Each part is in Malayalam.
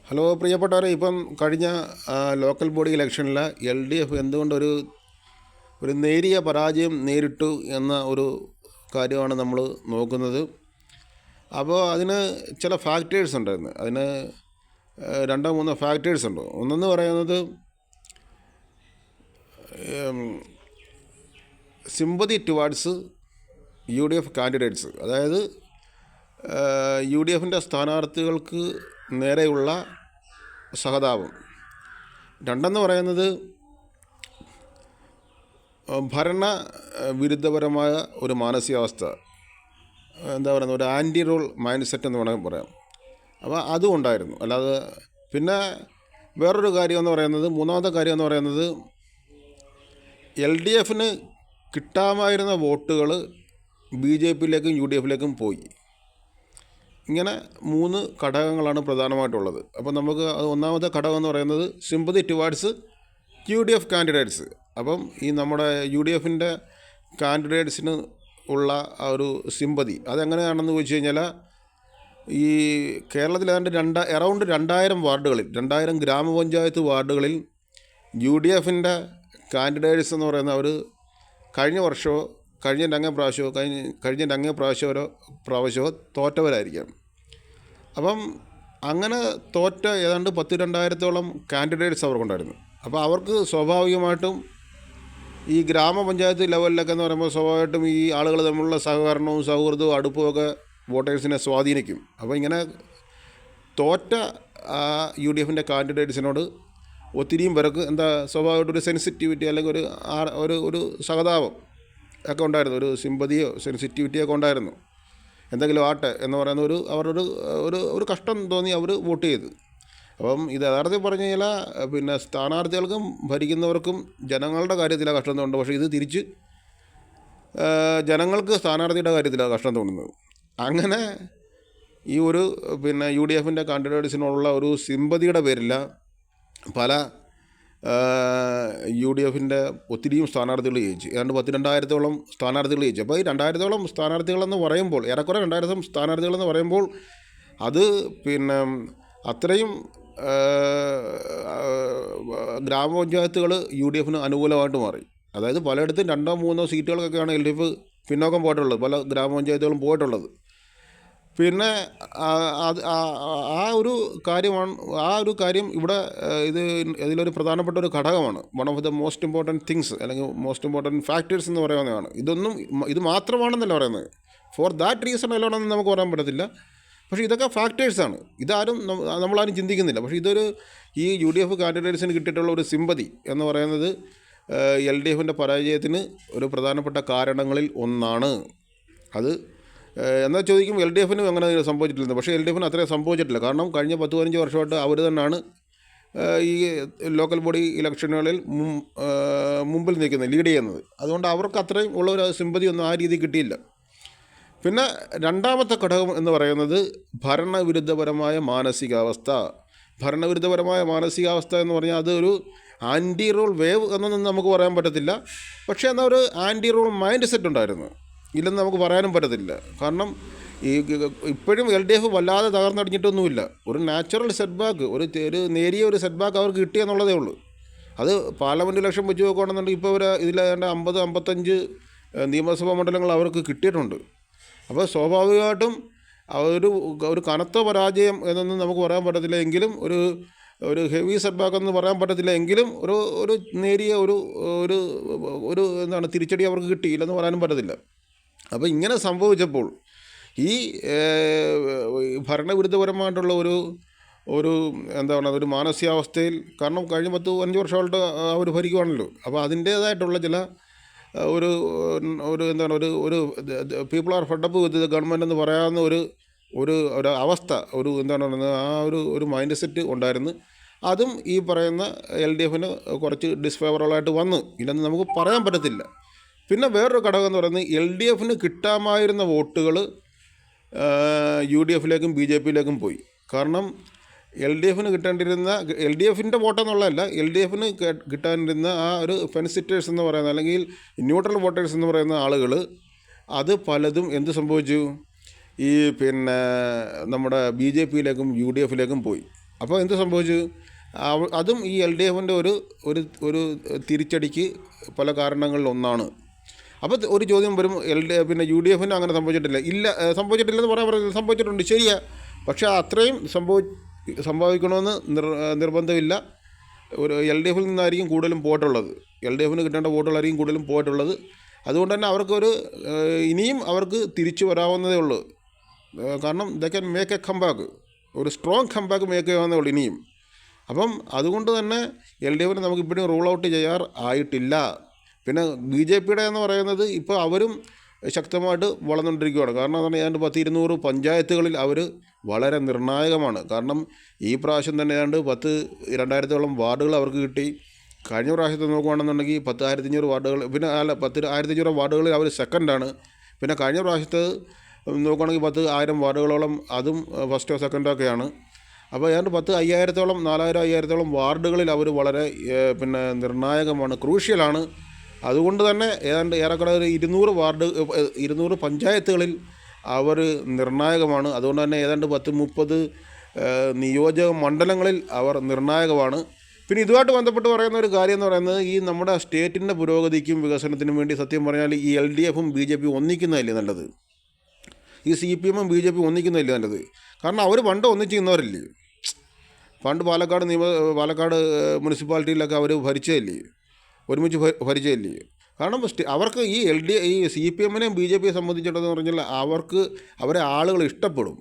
ഹലോ പ്രിയപ്പെട്ടവരെ, ഇപ്പം കഴിഞ്ഞ ലോക്കൽ ബോഡി ഇലക്ഷനിൽ എൽ ഡി എഫ് എന്തുകൊണ്ടൊരു നേരിയ പരാജയം നേരിട്ടു എന്ന ഒരു കാര്യമാണ് നമ്മൾ നോക്കുന്നത്. അപ്പോൾ അതിന് ചില ഫാക്ടേഴ്സ് ഉണ്ടായിരുന്നു. അതിന് രണ്ടോ മൂന്നോ ഫാക്ടേഴ്സ് ഉണ്ട്. ഒന്നെന്ന് പറയുന്നത് sympathy towards U D F candidates, അതായത് യു ഡി എഫിൻ്റെ സ്ഥാനാർത്ഥികൾക്ക് നേരെയുള്ള സഹതാപം. രണ്ടെന്ന് പറയുന്നത് ഭരണ വിരുദ്ധപരമായ ഒരു മാനസികാവസ്ഥ, എന്താ പറയുന്നത്, ഒരു ആൻറ്റി റോൾ മൈൻഡ് സെറ്റ് എന്ന് വേണമെങ്കിൽ പറയാം. അപ്പോൾ അതും ഉണ്ടായിരുന്നു. അല്ലാതെ പിന്നെ വേറൊരു കാര്യം എന്ന് പറയുന്നത്, മൂന്നാമത്തെ കാര്യം എന്ന് പറയുന്നത്, എൽ ഡി എഫിന് കിട്ടാമായിരുന്ന വോട്ടുകൾ ബി ജെ പിയിലേക്കും യു ഡി എഫിലേക്കും പോയി. ഇങ്ങനെ മൂന്ന് ഘടകങ്ങളാണ് പ്രധാനമായിട്ടുള്ളത്. അപ്പോൾ നമുക്ക് ഒന്നാമത്തെ ഘടകം എന്ന് പറയുന്നത് sympathy towards U D F candidates. അപ്പം ഈ നമ്മുടെ യു ഡി എഫിൻ്റെ കാൻഡിഡേറ്റ്സിന് ഉള്ള ആ ഒരു സിമ്പതി അതെങ്ങനെയാണെന്ന് ചോദിച്ചു കഴിഞ്ഞാൽ, ഈ കേരളത്തിൽ ഏതാണ്ട് അറൗണ്ട് 2000 വാർഡുകളിൽ, 2000 ഗ്രാമപഞ്ചായത്ത് വാർഡുകളിൽ യു ഡി എഫിൻ്റെ കാൻഡിഡേറ്റ്സ് എന്ന് പറയുന്ന അവർ കഴിഞ്ഞ വർഷമോ കഴിഞ്ഞ പ്രാവശ്യമോ തോറ്റവരായിരിക്കാം. അപ്പം അങ്ങനെ തോറ്റ ഏതാണ്ട് 2000-ഓളം കാൻഡിഡേറ്റ്സ് അവർക്കുണ്ടായിരുന്നു. അപ്പോൾ അവർക്ക് സ്വാഭാവികമായിട്ടും ഈ ഗ്രാമപഞ്ചായത്ത് ലെവലിലൊക്കെ എന്ന് പറയുമ്പോൾ സ്വാഭാവികമായിട്ടും ഈ ആളുകൾ തമ്മിലുള്ള സഹകരണവും സൗഹൃദവും അടുപ്പമൊക്കെ വോട്ടേഴ്സിനെ സ്വാധീനിക്കും. അപ്പോൾ ഇങ്ങനെ തോറ്റ യു ഡി എഫിൻ്റെ കാൻഡിഡേറ്റ്സിനോട് ഒത്തിരിയും പേർക്ക് സ്വാഭാവികമായിട്ടൊരു സെൻസിറ്റിവിറ്റി അല്ലെങ്കിൽ ഒരു സഹതാപം ഒക്കെ ഉണ്ടായിരുന്നു, ഒരു സിമ്പതിയോ സെൻസിറ്റിവിറ്റിയോ ഒക്കെ ഉണ്ടായിരുന്നു. എന്തെങ്കിലും ആട്ടെ എന്ന് പറയുന്ന ഒരു കഷ്ടം തോന്നി അവർ വോട്ട് ചെയ്തു. അപ്പം ഇത് യഥാർത്ഥത്തിൽ പറഞ്ഞു കഴിഞ്ഞാൽ പിന്നെ സ്ഥാനാർത്ഥികൾക്കും ഭരിക്കുന്നവർക്കും ജനങ്ങളുടെ കാര്യത്തിലാണ് കഷ്ടം തോന്നുന്നത്. പക്ഷേ ഇത് തിരിച്ച് ജനങ്ങൾക്ക് സ്ഥാനാർത്ഥിയുടെ കാര്യത്തിലാണ് കഷ്ടം തോന്നുന്നത്. അങ്ങനെ ഈ യു ഡി എഫിൻ്റെ കാൻഡിഡേറ്റ്സിനുള്ള ഒരു സിമ്പതിയുടെ പേരിൽ പല യു ഡി എഫിൻ്റെ ഒത്തിരിയും സ്ഥാനാർത്ഥികൾ ജയിച്ചു. ഏതാണ്ട് 2000-ഓളം സ്ഥാനാർത്ഥികൾ ജയിച്ചു. അപ്പോൾ ഈ 2000-ഓളം സ്ഥാനാർത്ഥികളെന്ന് പറയുമ്പോൾ, ഏറെക്കുറെ 2000 സ്ഥാനാർത്ഥികളെന്ന് പറയുമ്പോൾ അത് പിന്നെ അത്രയും ഗ്രാമപഞ്ചായത്തുകൾ യു ഡി എഫിന് അനുകൂലമായിട്ട് മാറി. അതായത് പലയിടത്തും 2-3 സീറ്റുകൾക്കൊക്കെയാണ് എൽ ഡി എഫ് പിന്നോക്കം പോയിട്ടുള്ളത്, പല ഗ്രാമപഞ്ചായത്തുകളും പോയിട്ടുള്ളത്. പിന്നെ ആ ഒരു കാര്യം ഇവിടെ ഇതിലൊരു പ്രധാനപ്പെട്ട ഒരു ഘടകമാണ്. One of the most important things അല്ലെങ്കിൽ മോസ്റ്റ് ഇമ്പോർട്ടൻറ്റ് ഫാക്ടേഴ്സ് എന്ന് പറയുന്നതാണ്. ഇത് മാത്രമാണെന്നല്ല പറയുന്നത്, ഫോർ ദാറ്റ് റീസൺ അല്ലോണെന്ന് നമുക്ക് പറയാൻ പറ്റത്തില്ല. പക്ഷേ ഇതൊക്കെ ഫാക്ടേഴ്സാണ്. നമ്മളാരും ചിന്തിക്കുന്നില്ല. പക്ഷേ ഈ യു ഡി എഫ് കാൻഡിഡേറ്റ്സിന് കിട്ടിയിട്ടുള്ള ഒരു സിമ്പതി എന്ന് പറയുന്നത് എൽ ഡി എഫിൻ്റെ പരാജയത്തിന് ഒരു പ്രധാനപ്പെട്ട കാരണങ്ങളിൽ ഒന്നാണ്. അത് എന്നാൽ ചോദിക്കും, എൽ ഡി എഫിനും അങ്ങനെ സംഭവിച്ചിട്ടില്ല. പക്ഷേ എൽ ഡി എഫിന് അത്രയും സംഭവിച്ചിട്ടില്ല. കാരണം കഴിഞ്ഞ 10-15 വർഷമായിട്ട് അവർ തന്നെയാണ് ഈ ലോക്കൽ ബോഡി ഇലക്ഷനുകളിൽ മുമ്പിൽ നിൽക്കുന്നത്, ലീഡ് ചെയ്യുന്നത്. അതുകൊണ്ട് അവർക്ക് അത്രയും ഉള്ള ഒരു സിമ്പതി ഒന്നും ആ രീതി കിട്ടിയില്ല. പിന്നെ രണ്ടാമത്തെ ഘടകം എന്ന് പറയുന്നത് ഭരണവിരുദ്ധപരമായ മാനസികാവസ്ഥ എന്ന് പറഞ്ഞാൽ അതൊരു ആൻറ്റി റൂൾ വേവ് എന്നൊന്നും നമുക്ക് പറയാൻ പറ്റത്തില്ല. പക്ഷേ എന്നാൽ ഒരു ആൻറ്റി റൂൾ മൈൻഡ് സെറ്റ് ഉണ്ടായിരുന്നു, ഇല്ലെന്ന് നമുക്ക് പറയാനും പറ്റത്തില്ല. കാരണം ഇപ്പോഴും എൽ ഡി എഫ് വല്ലാതെ തകർന്നടിഞ്ഞിട്ടൊന്നുമില്ല. ഒരു നാച്ചുറൽ സെറ്റ് ബാക്ക്, ഒരു നേരിയ ഒരു സെറ്റ് ബാക്ക് അവർക്ക് കിട്ടിയെന്നുള്ളതേ ഉള്ളൂ. അത് പാർലമെൻറ്റ് ഇലക്ഷൻ വെച്ച് നോക്കുകയാണെന്നുണ്ടെങ്കിൽ ഇപ്പോൾ ഇതിലേതാണ്ട് 50-55 നിയമസഭാ മണ്ഡലങ്ങൾ അവർക്ക് കിട്ടിയിട്ടുണ്ട്. അപ്പോൾ സ്വാഭാവികമായിട്ടും ഒരു കനത്ത പരാജയം എന്നൊന്നും നമുക്ക് പറയാൻ പറ്റത്തില്ല. എങ്കിലും ഒരു ഹെവി സെറ്റ് ബാക്ക് എന്ന് പറയാൻ പറ്റത്തില്ല. എങ്കിലും ഒരു നേരിയ തിരിച്ചടി അവർക്ക് കിട്ടിയില്ലെന്ന് പറയാനും പറ്റത്തില്ല. അപ്പോൾ ഇങ്ങനെ സംഭവിച്ചപ്പോൾ ഈ ഭരണവിരുദ്ധപരമായിട്ടുള്ള ഒരു മാനസികാവസ്ഥയിൽ, കാരണം കഴിഞ്ഞ 10-15 വർഷമായിട്ട് അവർ ഭരിക്കുവാണല്ലോ. അപ്പോൾ അതിൻ്റേതായിട്ടുള്ള ചില ഒരു people are fed up with government എന്ന് പറയാവുന്ന ഒരു അവസ്ഥ, ഒരു മൈൻഡ് സെറ്റ് ഉണ്ടായിരുന്നു. അതും ഈ പറയുന്ന എൽ ഡി എഫിന് കുറച്ച് ഡിസ്ഫേവറബിളായിട്ട് വന്നു, ഇല്ലെന്ന് നമുക്ക് പറയാൻ പറ്റത്തില്ല. പിന്നെ വേറൊരു ഘടകം എന്ന് പറയുന്നത്, എൽ ഡി എഫിന് കിട്ടാമായിരുന്ന വോട്ടുകൾ യു ഡി എഫിലേക്കും ബി ജെ പിയിലേക്കും പോയി. കാരണം എൽ ഡി എഫിൻ്റെ വോട്ടെന്നുള്ളതല്ല, എൽ ഡി എഫിന് കിട്ടാനിരുന്ന ആ ഒരു ഫെൻസിറ്റേഴ്സ് എന്ന് പറയുന്ന, അല്ലെങ്കിൽ ന്യൂട്രൽ വോട്ടേഴ്സ് എന്ന് പറയുന്ന ആളുകൾ, അത് പലതും എന്ത് സംഭവിച്ചു, നമ്മുടെ ബി ജെ പിയിലേക്കും യു ഡി എഫിലേക്കും പോയി. അപ്പോൾ എന്ത് സംഭവിച്ചു? അതും ഈ എൽ ഡി എഫിൻ്റെ ഒരു ഒരു ഒരു തിരിച്ചടിക്ക് പല കാരണങ്ങളിലൊന്നാണ്. അപ്പോൾ ഒരു ചോദ്യം വരും, പിന്നെ യു ഡി എഫിന് അങ്ങനെ സംഭവിച്ചിട്ടില്ല. സംഭവിച്ചിട്ടില്ലെന്ന് പറയാൻ പറയുന്നത്, സംഭവിച്ചിട്ടുണ്ട്, ശരിയാ. പക്ഷേ അത്രയും സംഭവിക്കണമെന്ന് നിർബന്ധമില്ല. ഒരു എൽ ഡി എഫിൽ നിന്നായിരിക്കും കൂടുതലും പോയിട്ടുള്ളത്. എൽ ഡി എഫിന് കിട്ടേണ്ട വോട്ടുകളായിരിക്കും കൂടുതലും പോയിട്ടുള്ളത്. അതുകൊണ്ട് തന്നെ അവർക്കൊരു ഇനിയും അവർക്ക് തിരിച്ചു വരാവുന്നതേ ഉള്ളൂ. കാരണം they can make A comeback, ഒരു സ്ട്രോങ് കംബാക്ക് മേക്ക് ചെയ്യാവുന്നേ ഉള്ളൂ ഇനിയും. അപ്പം അതുകൊണ്ട് തന്നെ എൽ ഡി എഫിനെ നമുക്ക് ഇപ്പോഴും റൂൾ ഔട്ട് ആയിട്ടില്ല. പിന്നെ ബി ജെ പിയുടെ എന്ന് പറയുന്നത് ഇപ്പോൾ അവരും ശക്തമായിട്ട് വളർന്നുകൊണ്ടിരിക്കുകയാണ്. കാരണം അതാണ്, ഏതാണ്ട് 100-200 പഞ്ചായത്തുകളിൽ അവർ വളരെ നിർണായകമാണ്. കാരണം ഈ പ്രാവശ്യം തന്നെ ഏതാണ്ട് 2000-ഓളം വാർഡുകൾ അവർക്ക് കിട്ടി. കഴിഞ്ഞ പ്രാവശ്യത്തെ നോക്കുകയാണെന്നുണ്ടെങ്കിൽ 10,500 വാർഡുകൾ, പിന്നെ 1,500 വാർഡുകളിൽ അവർ സെക്കൻഡാണ്. പിന്നെ കഴിഞ്ഞ പ്രാവശ്യത്ത് നോക്കുകയാണെങ്കിൽ 10,000 വാർഡുകളോളം അതും ഫസ്റ്റോ സെക്കൻഡോ ഒക്കെയാണ്. അപ്പോൾ ഏതാണ്ട് 10,000-5,000-ഓളം 4,000-5,000-ഓളം വാർഡുകളിൽ അവർ വളരെ പിന്നെ നിർണായകമാണ്, ക്രൂഷ്യലാണ്. അതുകൊണ്ട് തന്നെ ഏതാണ്ട് ഏറെക്കുറെ ഒരു 200 പഞ്ചായത്തുകളിൽ അവർ നിർണായകമാണ്. അതുകൊണ്ട് തന്നെ ഏതാണ്ട് 10-30 നിയോജക മണ്ഡലങ്ങളിൽ അവർ നിർണായകമാണ്. പിന്നെ ഇതുമായിട്ട് ബന്ധപ്പെട്ട് പറയുന്ന ഒരു കാര്യം എന്ന് പറയുന്നത്, ഈ നമ്മുടെ സ്റ്റേറ്റിൻ്റെ പുരോഗതിക്കും വികസനത്തിനും വേണ്ടി സത്യം പറഞ്ഞാൽ ഈ എൽ ഡി എഫും ബി ജെ പി ഒന്നിക്കുന്നതല്ലേ നല്ലത്. ഈ സി പി എമ്മും ബി ജെ പി ഒന്നിക്കുന്നതല്ലേ നല്ലത്. കാരണം അവർ പണ്ട് ഒന്നിച്ച് നിന്നവരല്ലേ. പണ്ട് പാലക്കാട് മുനിസിപ്പാലിറ്റിയിലൊക്കെ അവർ ഭരിച്ചതല്ലേ, ഒരുമിച്ച് ഭരിച്ചതല്ലേ. കാരണം അവർക്ക് ഈ സി പി എമ്മിനെയും ബി ജെ പിയെ സംബന്ധിച്ചിടത്തോളം പറഞ്ഞാൽ അവരെ ആളുകൾ ഇഷ്ടപ്പെടും.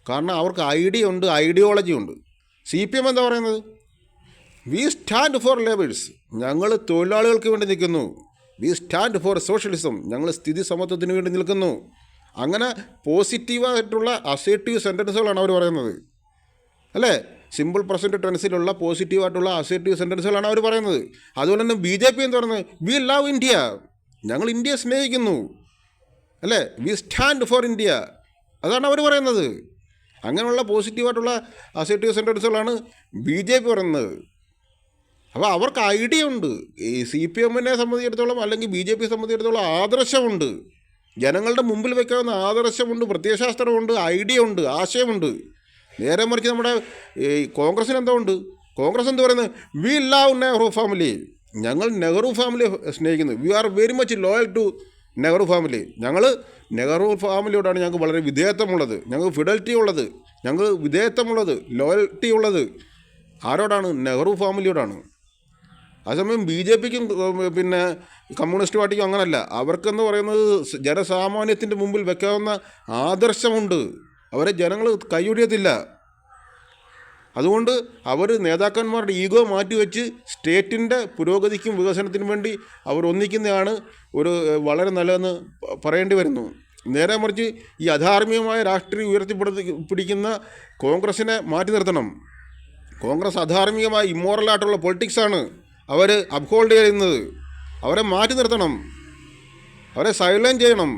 കാരണം അവർക്ക് ഐഡിയ ഉണ്ട്, ഐഡിയോളജി ഉണ്ട്. സി പി എം എന്താ പറയുന്നത്? വി സ്റ്റാൻഡ് ഫോർ ലേബേഴ്സ്, ഞങ്ങൾ തൊഴിലാളികൾക്ക് വേണ്ടി നിൽക്കുന്നു. വി സ്റ്റാൻഡ് ഫോർ സോഷ്യലിസം, ഞങ്ങൾ സ്ഥിതി സമത്വത്തിന് വേണ്ടി നിൽക്കുന്നു. അങ്ങനെ പോസിറ്റീവായിട്ടുള്ള അസേർട്ടീവ് സെൻറ്റൻസുകളാണ് അവർ പറയുന്നത്, അല്ലേ? സിമ്പിൾ പ്രസൻറ്റ് ടെൻസിലുള്ള പോസിറ്റീവായിട്ടുള്ള അസേർട്ടീവ് സെൻറ്റൻസുകളാണ് അവർ പറയുന്നത്. അതുകൊണ്ട് തന്നെ ബി ജെ പി എന്ന് പറയുന്നത് വി ലവ് ഇന്ത്യ, ഞങ്ങൾ ഇന്ത്യയെ സ്നേഹിക്കുന്നു, അല്ലേ? വി സ്റ്റാൻഡ് ഫോർ ഇന്ത്യ, അതാണ് അവർ പറയുന്നത്. അങ്ങനെയുള്ള പോസിറ്റീവായിട്ടുള്ള അസേർട്ടീവ് സെൻറ്റൻസുകളാണ് ബി ജെ പി പറയുന്നത്. അപ്പോൾ അവർക്ക് ഐഡിയ ഉണ്ട്. ഈ സി പി എമ്മിനെ സംബന്ധിച്ചിടത്തോളം അല്ലെങ്കിൽ ബി ജെ പിയെ സംബന്ധിച്ചിടത്തോളം ആദർശമുണ്ട്, ജനങ്ങളുടെ മുമ്പിൽ വയ്ക്കാവുന്ന ആദർശമുണ്ട്, പ്രത്യയശാസ്ത്രമുണ്ട്, ഐഡിയ ഉണ്ട്, ആശയമുണ്ട്. നേരെ മറിച്ച് നമ്മുടെ ഈ കോൺഗ്രസ്സിന് എന്തോ ഉണ്ട്? കോൺഗ്രസ് എന്ത് പറയുന്നത്? വി ലവ് നെഹ്റു ഫാമിലി, ഞങ്ങൾ നെഹ്റു ഫാമിലി സ്നേഹിക്കുന്നു. We are very much loyal to Nehru family, ഞങ്ങൾ നെഹ്റു ഫാമിലിയോടാണ് ഞങ്ങൾക്ക് വളരെ വിധേയത്വമുള്ളത്, ഞങ്ങൾക്ക് ഫിഡലിറ്റി ഉള്ളത്, ഞങ്ങൾ വിധേയത്വമുള്ളത്, ലോയൽറ്റി ഉള്ളത് ആരോടാണ്? നെഹ്റു ഫാമിലിയോടാണ്. അതേസമയം ബി ജെ പിക്കും പിന്നെ കമ്മ്യൂണിസ്റ്റ് പാർട്ടിക്കും അങ്ങനല്ല. അവർക്കെന്ന് പറയുന്നത് ജനസാമാന്യത്തിൻ്റെ മുമ്പിൽ വെക്കാവുന്ന ആദർശമുണ്ട്, അവരെ ജനങ്ങൾ കൈയൊഴിയത്തില്ല. അതുകൊണ്ട് അവർ നേതാക്കന്മാരുടെ ഈഗോ മാറ്റിവെച്ച് സ്റ്റേറ്റിൻ്റെ പുരോഗതിക്കും വികസനത്തിനും വേണ്ടി അവർ ഒന്നിക്കുന്നതാണ് വളരെ നല്ലതെന്ന് പറയേണ്ടി വരുന്നു. നേരെ മറിച്ച് ഈ അധാർമികമായ രാഷ്ട്രീയം പിടിക്കുന്ന കോൺഗ്രസിനെ മാറ്റി നിർത്തണം. കോൺഗ്രസ് അധാർമികമായ ഇമ്മോറലായിട്ടുള്ള പൊളിറ്റിക്സാണ് അവർ അപ്ഹോൾഡ് ചെയ്യുന്നത്. അവരെ മാറ്റി നിർത്തണം, അവരെ സൈലൻറ്റ് ചെയ്യണം.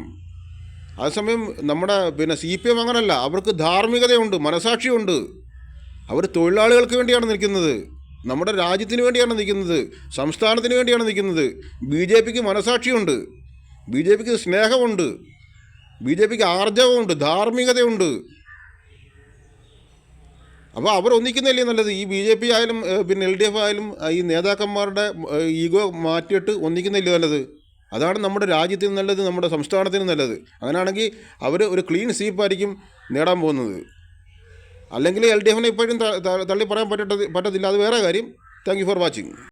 അതേസമയം നമ്മുടെ പിന്നെ സി പി എം അങ്ങനല്ല, അവർക്ക് ധാർമ്മികതയുണ്ട്, മനസാക്ഷിയുണ്ട്. അവർ തൊഴിലാളികൾക്ക് വേണ്ടിയാണ് നിൽക്കുന്നത്, നമ്മുടെ രാജ്യത്തിന് വേണ്ടിയാണ് നിൽക്കുന്നത്, സംസ്ഥാനത്തിന് വേണ്ടിയാണ് നിൽക്കുന്നത്. ബി ജെ പിക്ക് മനസാക്ഷിയുണ്ട്, ബി ജെ പിക്ക് സ്നേഹമുണ്ട്, ബി ജെ പിക്ക് ആർജവമുണ്ട്, ധാർമ്മികതയുണ്ട്. അപ്പോൾ അവർ ഒന്നിക്കുന്നതല്ലേ നല്ലത്. ഈ ബി ജെ പി ആയാലും പിന്നെ എൽ ഡി എഫ് ആയാലും ഈ നേതാക്കന്മാരുടെ ഈഗോ മാറ്റിയിട്ട് ഒന്നിക്കുന്നതല്ലേ നല്ലത്. അതാണ് നമ്മുടെ രാജ്യത്തിന് നല്ലത്, നമ്മുടെ സംസ്ഥാനത്തിന് നല്ലത്. അങ്ങനെയാണെങ്കിൽ അവർ ഒരു ക്ലീൻ സ്വീപ്പായിരിക്കും നേടാൻ പോകുന്നത്. അല്ലെങ്കിൽ എൽ ഡി എഫിനെ ഇപ്പോഴും തള്ളി പറയാൻ പറ്റത്തില്ല, അത് വേറെ കാര്യം. Thank you for watching.